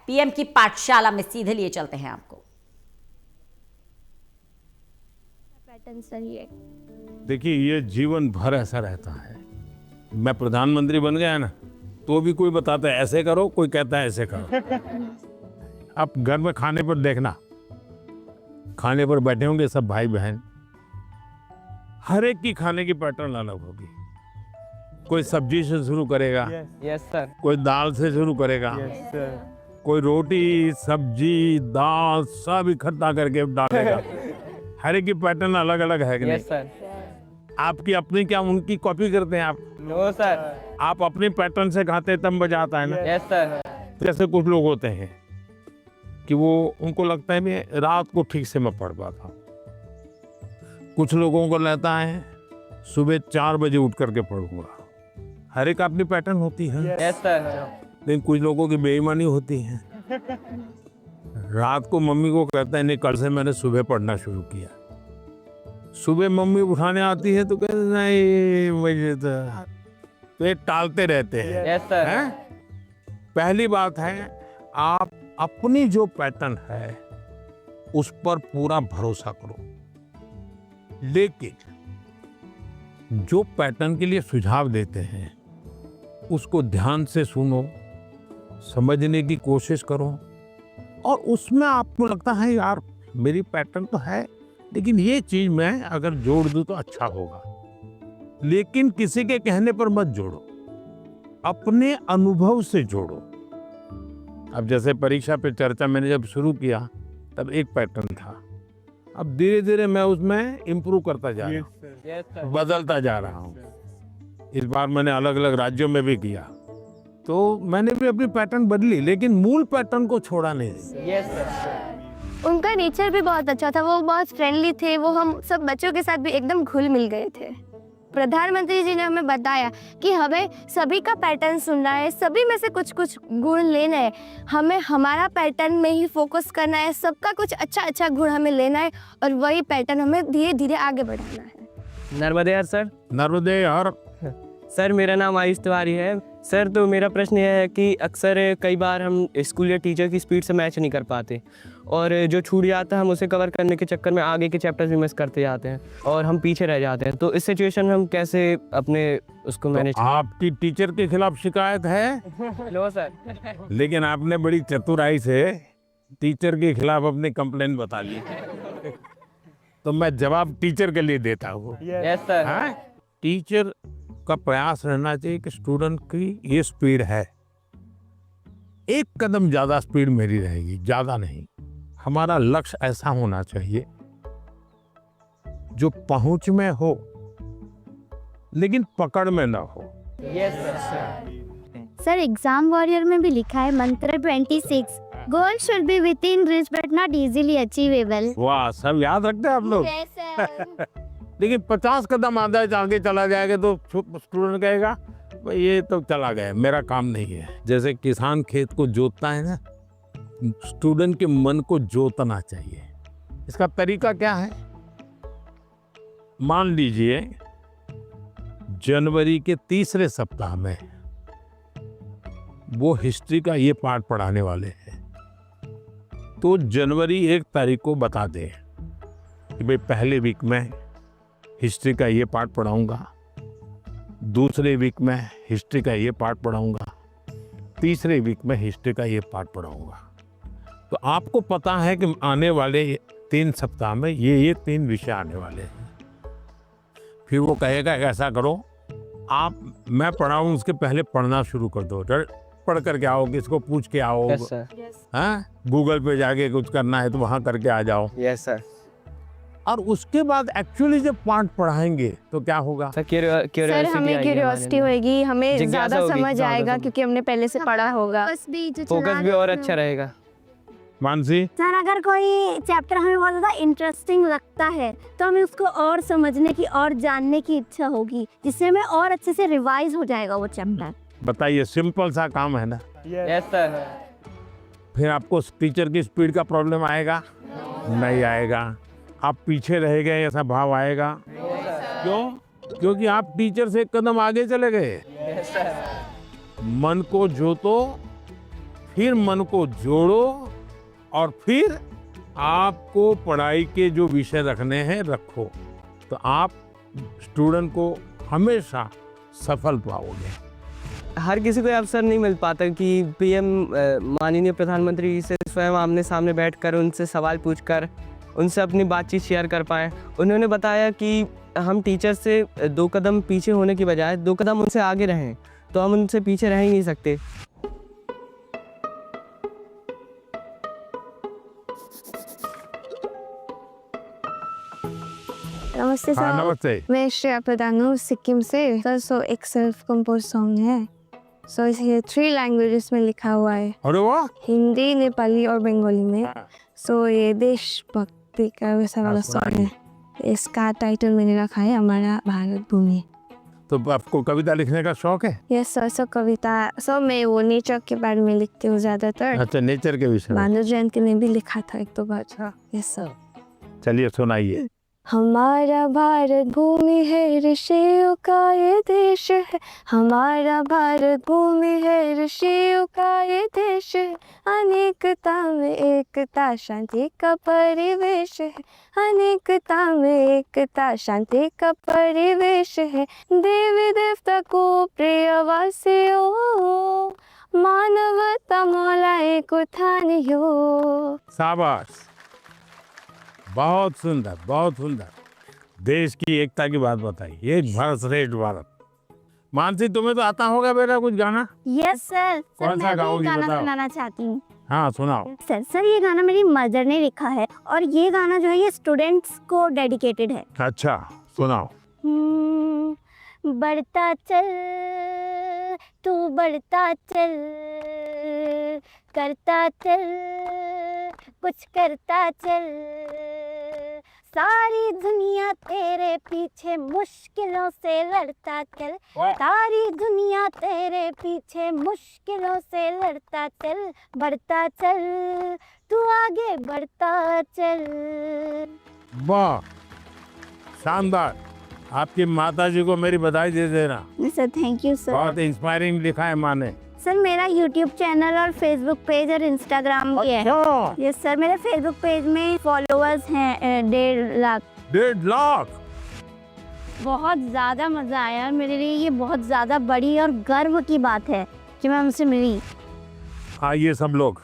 PM की पाठशाला में सीधे लिए चलते हैं आपको। पैटर्न सही है। देखिए, ये जीवन भर ऐसा रहता है। मैं प्रधानमंत्री बन गया ना, तो भी कोई बताता है ऐसे करो, कोई कहता है ऐसे करो। आप घर में खाने पर देखना, खाने पर बैठे होंगे सब भाई बहन, हर एक की खाने की पैटर्न अलग होगी। कोई सब्जी से शुरू करेगा, यस सर। कोई दाल से शुरू करेगा, यस सर। कोई रोटी सब्जी दाल सब इकट्ठा करके डालेगा। हर एक की पैटर्न अलग अलग है कि नहीं? Yes sir. आपकी अपनी क्या उनकी कॉपी करते हैं आप? No sir. आप अपने पैटर्न से खाते हैं तब मजा आता है ना। Yes sir. जैसे कुछ लोग होते हैं कि वो उनको लगता है मैं रात को ठीक से मैं पढ़ पाता हूँ, कुछ लोगों को लगता है सुबह 4 बजे उठ करके पढ़ूंगा। हर एक अपनी पैटर्न होती है। Yes sir. लेकिन कुछ लोगों की बेईमानी होती है, रात को मम्मी को कहता है नहीं कल से मैंने सुबह पढ़ना शुरू किया। सुबह मम्मी उठाने आती है तो कहते नहीं मुझे तो ये टालते रहते हैं। Yes sir. हैं? पहली बात है आप अपनी जो पैटर्न है उस पर पूरा भरोसा करो, लेकिन जो पैटर्न के लिए सुझाव देते हैं उसको ध्यान से सुनो, समझने की कोशिश करो, और उसमें आपको लगता है यार मेरी पैटर्न तो है लेकिन ये चीज मैं अगर जोड़ दूं तो अच्छा होगा। लेकिन किसी के कहने पर मत जोड़ो, अपने अनुभव से जोड़ो। अब जैसे परीक्षा पे चर्चा मैंने जब शुरू किया तब एक पैटर्न था, अब धीरे धीरे मैं उसमें इम्प्रूव करता जा रहा हूँ, यस सर। बदलता जा रहा हूँ। इस बार मैंने अलग अलग राज्यों में भी किया तो मैंने भी अपनी पैटर्न बदली, लेकिन मूल पैटर्न को छोड़ा नहीं। Yes sir. उनका नेचर भी बहुत अच्छा था, वो बहुत फ्रेंडली थे, वो हम सब बच्चों के साथ भी एकदम घुल मिल गए थे। प्रधानमंत्री जी ने हमें बताया कि हमें सभी का पैटर्न सुनना है, सभी में से कुछ कुछ गुण लेना है, हमें हमारा पैटर्न में ही फोकस करना है, सबका कुछ अच्छा अच्छा गुण हमें लेना है और वही पैटर्न हमें धीरे धीरे आगे बढ़ाना है। नर्मदे यार सर। नर्मदे यार। सर मेरा नाम आयुष तिवारी है। सर तो मेरा प्रश्न यह है कि अक्सर कई बार हम स्कूल या टीचर की स्पीड से मैच नहीं कर पाते और जो छूट जाता है हम उसे कवर करने के चक्कर में आगे के चैप्टर्स भी मिस करते जाते हैं और हम पीछे रह जाते हैं। तो इस सिचुएशन में हम कैसे अपने उसको मैनेज? आपकी टीचर के खिलाफ शिकायत है? लो सर। लेकिन आपने बड़ी चतुराई से टीचर के खिलाफ अपनी कंप्लेंट बता ली, तो मैं जवाब टीचर के लिए देता हूँ। Yes sir. टीचर का प्रयास रहना चाहिए कि स्टूडेंट की ये स्पीड है, एक कदम ज्यादा स्पीड मेरी रहेगी, ज्यादा नहीं। हमारा लक्ष्य ऐसा होना चाहिए जो पहुंच में हो लेकिन पकड़ में ना हो। Yes sir. Sir exam warrior में भी लिखा है मंत्र 26, goal should be with in reach but not easily achievable. वाह, सब याद रखते हैं आप लोग। लेकिन 50 कदम आगे चला जाएगा तो स्टूडेंट कहेगा भाई ये तो चला गया, मेरा काम नहीं है। जैसे किसान खेत को जोतता है ना, स्टूडेंट के मन को जोतना चाहिए। इसका तरीका क्या है? मान लीजिए जनवरी के तीसरे सप्ताह में वो हिस्ट्री का ये पार्ट पढ़ाने वाले हैं, तो जनवरी 1 तारीख को बता दें कि भाई पहले वीक में हिस्ट्री का ये पार्ट पढ़ाऊंगा, दूसरे वीक में हिस्ट्री का ये पार्ट पढ़ाऊंगा, तीसरे वीक में हिस्ट्री का ये पार्ट पढ़ाऊंगा। तो आपको पता है कि आने वाले 3 सप्ताह में ये 3 विषय आने वाले हैं। फिर वो कहेगा ऐसा करो, आप मैं पढ़ाऊँ उसके पहले पढ़ना शुरू कर दो, पढ़ करके आओ, किसको पूछ के आओ। Yes sir. हाँ, गूगल पे जाके कुछ करना है तो वहाँ करके आ जाओ। Yes sir. और उसके बाद एक्चुअली जब पार्ट पढ़ाएंगे तो क्या होगा सर हमें क्यूरियोसिटी होएगी, हमें जिज्ञासा ज्यादा होगी, समझ ज्यादा आएगा समझ। क्योंकि हमने पहले से पढ़ा होगा। फोकस भी और अच्छा रहेगा। मानसी, सर अगर कोई चैप्टर हमें बहुत ज़्यादा इंटरेस्टिंग लगता है तो हमें उसको और समझने की और जानने की इच्छा होगी, जिससे हमें और अच्छे से रिवाइज हो जाएगा वो चैप्टर। बताइए, सिंपल सा काम है ना। Yes sir. फिर आपको टीचर की स्पीड का प्रॉब्लम आएगा? नहीं आएगा। आप पीछे रह गए ऐसा भाव आएगा? क्यों? क्योंकि आप टीचर से एक कदम आगे चले गए। मन को जो तो फिर मन को जोड़ो और फिर आपको पढ़ाई के जो विषय रखने हैं रखो, तो आप स्टूडेंट को हमेशा सफल पाओगे। हर किसी को ये अवसर नहीं मिल पाता कि पीएम माननीय प्रधानमंत्री से स्वयं आमने सामने बैठकर उनसे सवाल पूछकर उनसे अपनी बातचीत शेयर कर पाएँ। उन्होंने बताया कि हम टीचर से 2 कदम पीछे होने की बजाय 2 कदम उनसे आगे रहें, तो हम उनसे पीछे रह ही नहीं सकते। नमस्ते हाँ, सर। नमस्ते। मैं श्रेया प्रधान हूँ सिक्किम से सर। सो एक सेल्फ कंपोज सॉन्ग है। सो ये 3 लैंग्वेजेस में लिखा हुआ है, अरे वाह, हिंदी, नेपाली और बंगाली में। सो ये देशभक्ति का वैसा वाला सॉन्ग है। इसका टाइटल मैंने रखा है हमारा भारत भूमि। तो आपको कविता लिखने का शौक है? Yes sir. सो कविता मैं वो नेचर के बारे में लिखती हूँ ज़्यादातर। अच्छा, नेचर के विषय में। भानु जयंती में भी लिखा था एक 2 बार। Yes sir. चलिए सुनाइए। हमारा भारत भूमि है, ऋषियों का ये देश है। हमारा भारत भूमि है, ऋषियों का ये देश है। अनेकता में एकता, शांति का परिवेश है। अनेकता में एकता, शांति का परिवेश है। देवी देवता को प्रिय वासियों, मानवता मौला एक उठानियो। शाबाश, बहुत सुंदर, बहुत सुंदर। देश की एकता की बात बताई, ये भारत श्रेष्ठ भारत। मानसी, तुम्हें तो आता होगा बेटा कुछ गाना? Yes sir. कौन सा मैं भी गाओगी, गाना बताओ। सुनाना चाहती हूँ। हाँ, सुनाओ। सर ये गाना मेरी मदर ने लिखा है और ये गाना जो है ये स्टूडेंट्स को डेडिकेटेड है। अच्छा, सुनाओ। बढ़ता चल तू, बढ़ता चल, करता चल, कुछ करता चल। सारी दुनिया तेरे पीछे मुश्किलों से लड़ता चल। सारी दुनिया तेरे पीछे मुश्किलों से लड़ता चल। बढ़ता चल तू, आगे बढ़ता चल। वाह, शानदार। आपकी माताजी को मेरी बधाई दे देना। Sir thank you sir. बहुत इंस्पायरिंग लिखा है माँ ने। सर मेरा यूट्यूब चैनल और फेसबुक पेज और इंस्टाग्राम भी है। Yes sir. मेरे फेसबुक पेज में फॉलोअर्स हैं 1.5 लाख। 1.5 लाख? बहुत ज़्यादा मज़ा आया और मेरे लिए ये बहुत ज़्यादा बड़ी और गर्व की बात है कि मैं उनसे मिली। आइए सब लोग।